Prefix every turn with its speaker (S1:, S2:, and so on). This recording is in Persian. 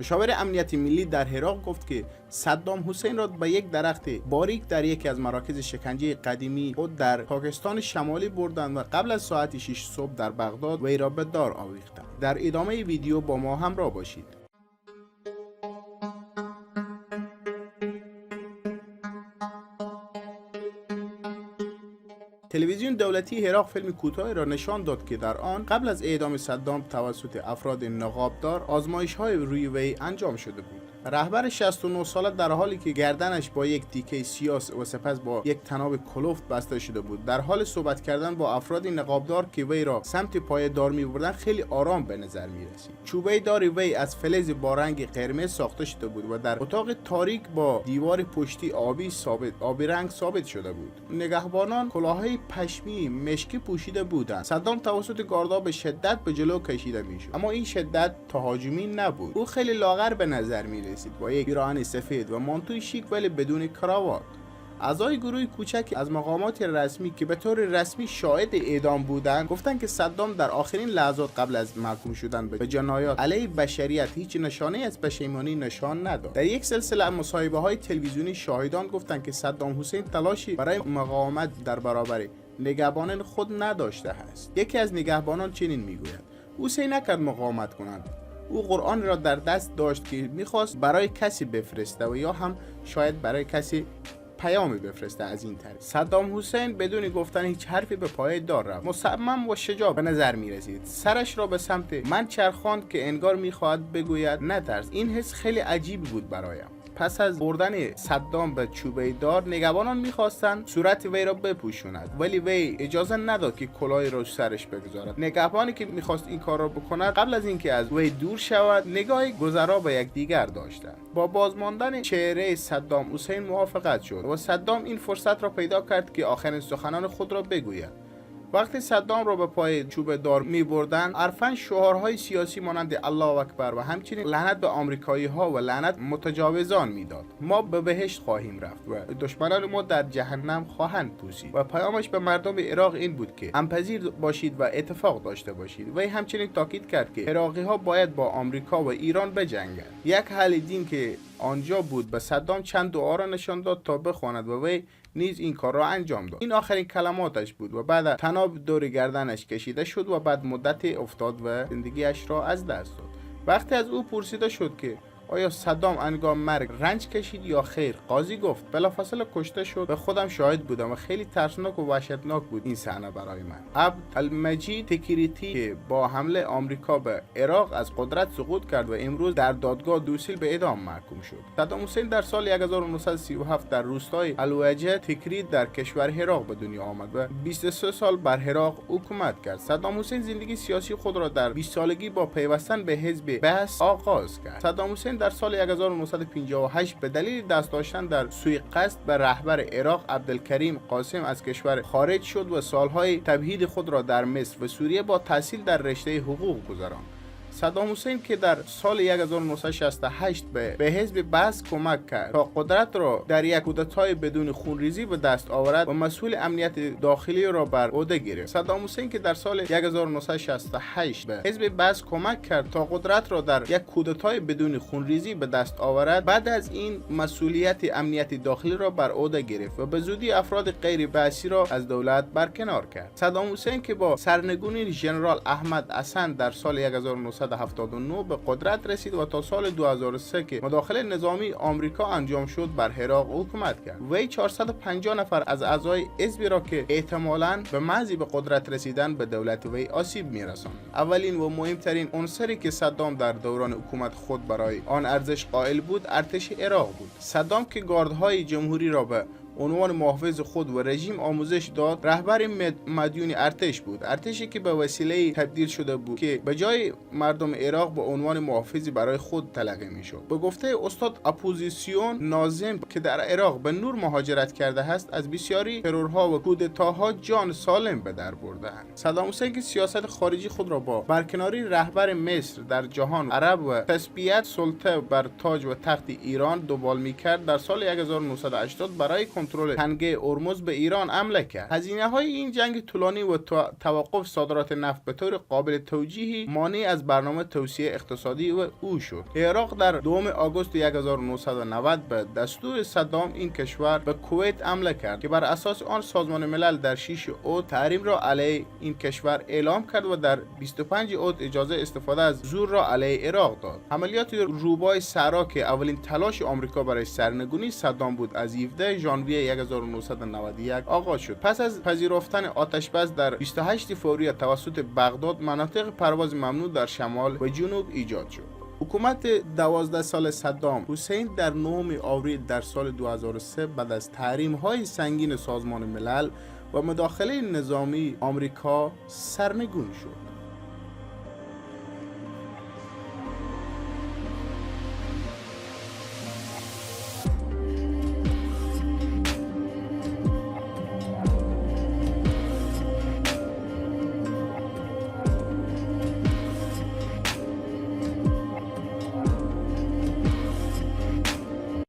S1: مشاور امنیت ملی در عراق گفت که صدام حسین را به یک درخت باریک در یکی از مراکز شکنجه قدیمی خود در پاکستان شمالی بردند و قبل از ساعت 6 صبح در بغداد وی را به دار آویختند. در ادامه ویدیو با ما همراه باشید. تلویزیون دولتی عراق فیلم کوتاهی را نشان داد که در آن قبل از اعدام صدام توسط افراد نقابدار آزمایش‌های روی وی انجام شده بود. رهبر 69 ساله در حالی که گردنش با یک تیکه سیاس و سپس با یک تناب کلفت بسته شده بود در حال صحبت کردن با افراد نقابدار که وی را سمت پای دار می‌بردند خیلی آرام به نظر می‌رسید. چوبه دار وی از فلز با رنگ قرمز ساخته شده بود و در اتاق تاریک با دیوار پشتی آبی رنگ ثابت شده بود. نگهبانان کلاههای پشمی مشکی پوشیده بودند. صدام توسط گاردا به شدت به جلو کشیده می‌شد، اما این شدت تهاجمی نبود. او خیلی لاغر به نظر می‌رسید با یک پیراهن سفید و مانتوی شیک ولی بدون کراوات. اعضای گروه کوچک از مقامات رسمی که به طور رسمی شاهد اعدام بودند گفتند که صدام در آخرین لحظات قبل از محکوم شدن به جنایات علیه بشریت هیچ نشانه از پشیمانی نشان نداد. در یک سلسله مصاحبه‌های تلویزیونی شاهدان گفتند که صدام حسین تلاشی برای مقاومت در برابر نگهبانان خود نداشته است. یکی از نگهبانان چنین میگوید: او سعی نکرد مقاومت کند. او قرآن را در دست داشت که میخواست برای کسی بفرسته و یا هم شاید برای کسی پیامی بفرسته. از این طریق صدام حسین بدون گفتن هیچ حرفی به پای دار رفت. مصمم و شجاع به نظر می رسید. سرش را به سمت من چرخاند که انگار میخواهد بگوید نترس. این حس خیلی عجیب بود برایم. پس از بردن صدام به چوبه دار نگهبانان میخواستند صورت وی را بپوشاند ولی وی اجازه نداد که کلاهی را سرش بگذارد. نگهبانی که میخواست این کار را بکند قبل از اینکه از وی دور شود نگاهی گذرا به یکدیگر داشتند. با بازماندن چهره صدام حسین موافقت شد و صدام این فرصت را پیدا کرد که آخرین سخنان خود را بگوید. وقتی صدام را به پای چوبه دار می بردن عرفاً شعارهای سیاسی مانند الله اکبر و همچنین لعنت به آمریکایی ها و لعنت متجاوزان میداد. ما به بهشت خواهیم رفت و دشمنان ما در جهنم خواهند پوسید. و پیامش به مردم عراق این بود که امپذیر باشید و اتفاق داشته باشید. وی همچنین تاکید کرد که عراقی ها باید با آمریکا و ایران بجنگند. یک حل دین که آنجا بود به صدام چند دعا را نشان داد تا بخواند و وی نیز این کار را انجام داد. این آخرین کلماتش بود و بعد تناب دور گردنش کشیده شد و بعد مدت افتاد و زندگیش را از دست داد. وقتی از او پرسیده شد که آیا صدام انگام مرگ رنج کشید یا خیر، قاضی گفت بلافاصله کشته شد. به خودم شاهد بودم و خیلی ترسناک و وحشتناک بود این صحنه برای من. عبدالمجید تکریتی که با حمله آمریکا به عراق از قدرت سقوط کرد و امروز در دادگاه دوسیل به اعدام محکوم شد. صدام حسین در سال 1937 در روستای الوجه تکرید در کشور عراق به دنیا آمد و 23 سال بر عراق حکومت کرد. صدام حسین زندگی سیاسی خود را در 20 سالگی با پیوستن به حزب بعث آغاز کرد. صدام حسین در سال 1958 به دلیل دست داشتن در سوی قصد به رهبر عراق عبدالکریم قاسم از کشور خارج شد و سالهای تبعید خود را در مصر و سوریه با تحصیل در رشته حقوق گذراند. صدام حسین که در سال 1968 به حزب بعث کمک کرد تا قدرت را در یک کودتای بدون خونریزی به دست آورد و مسئول امنیت داخلی را بر عهده گرفت. صدام حسین که در سال 1968 به حزب بعث کمک کرد تا قدرت را در یک کودتای بدون خونریزی به دست آورد، بعد از این مسئولیت امنیت داخلی را بر عهده گرفت و به زودی افراد غیر بعثی را از دولت برکنار کرد. صدام حسین که با سرنگونی ژنرال احمد حسن در سال 1979 به قدرت رسید و تا سال 2003 که مداخله نظامی آمریکا انجام شد بر عراق حکومت کرد. وی 450 نفر از اعضای حزبی را که احتمالاً به محض به قدرت رسیدن به دولت وی آسیب می‌رساند. اولین و مهمترین عنصری که صدام در دوران حکومت خود برای آن ارزش قائل بود ارتش عراق بود. صدام که گاردهای جمهوری را به عنوان محافظ خود و رژیم آموزش داد، رهبر مدیون ارتش بود. ارتشی که به وسیله تبدیل شده بود که به جای مردم عراق به عنوان محافظی برای خود تلقی میشد. به گفته استاد اپوزیسیون ناظم که در عراق به نور مهاجرت کرده است، از بسیاری ترورها و کودتاها جان سالم به در برده‌اند. صدام حسین که سیاست خارجی خود را با برکناری رهبر مصر در جهان عرب و تثبیت سلطه بر تاج و تخت ایران دنبال می‌کرد، در سال 1980 برای کنترل کنترل تنگه هرمز به ایران حمله کرد. هزینه‌های این جنگ طولانی و توقف صادرات نفت به طور قابل توجیهی مانع از برنامه توسعه اقتصادی و او شد. عراق در 2 آگوست 1990 به دستور صدام این کشور به کویت حمله کرد که بر اساس آن سازمان ملل در 6 اوت تحریم را علیه این کشور اعلام کرد و در 25 اوت اجازه استفاده از زور را علیه عراق داد. عملیات روبای صحرا که اولین تلاش آمریکا برای سرنگونی صدام بود از 17 ژانویه 1991 آغاز شد. پس از پذیرفتن آتش بس در 28 فوریه توسط بغداد، مناطق پرواز ممنوع در شمال و جنوب ایجاد شد. حکومت 12 سال صدام حسین در 9 آوریل در سال 2003 بعد از تحریم‌های سنگین سازمان ملل و مداخله نظامی آمریکا سرنگون شد.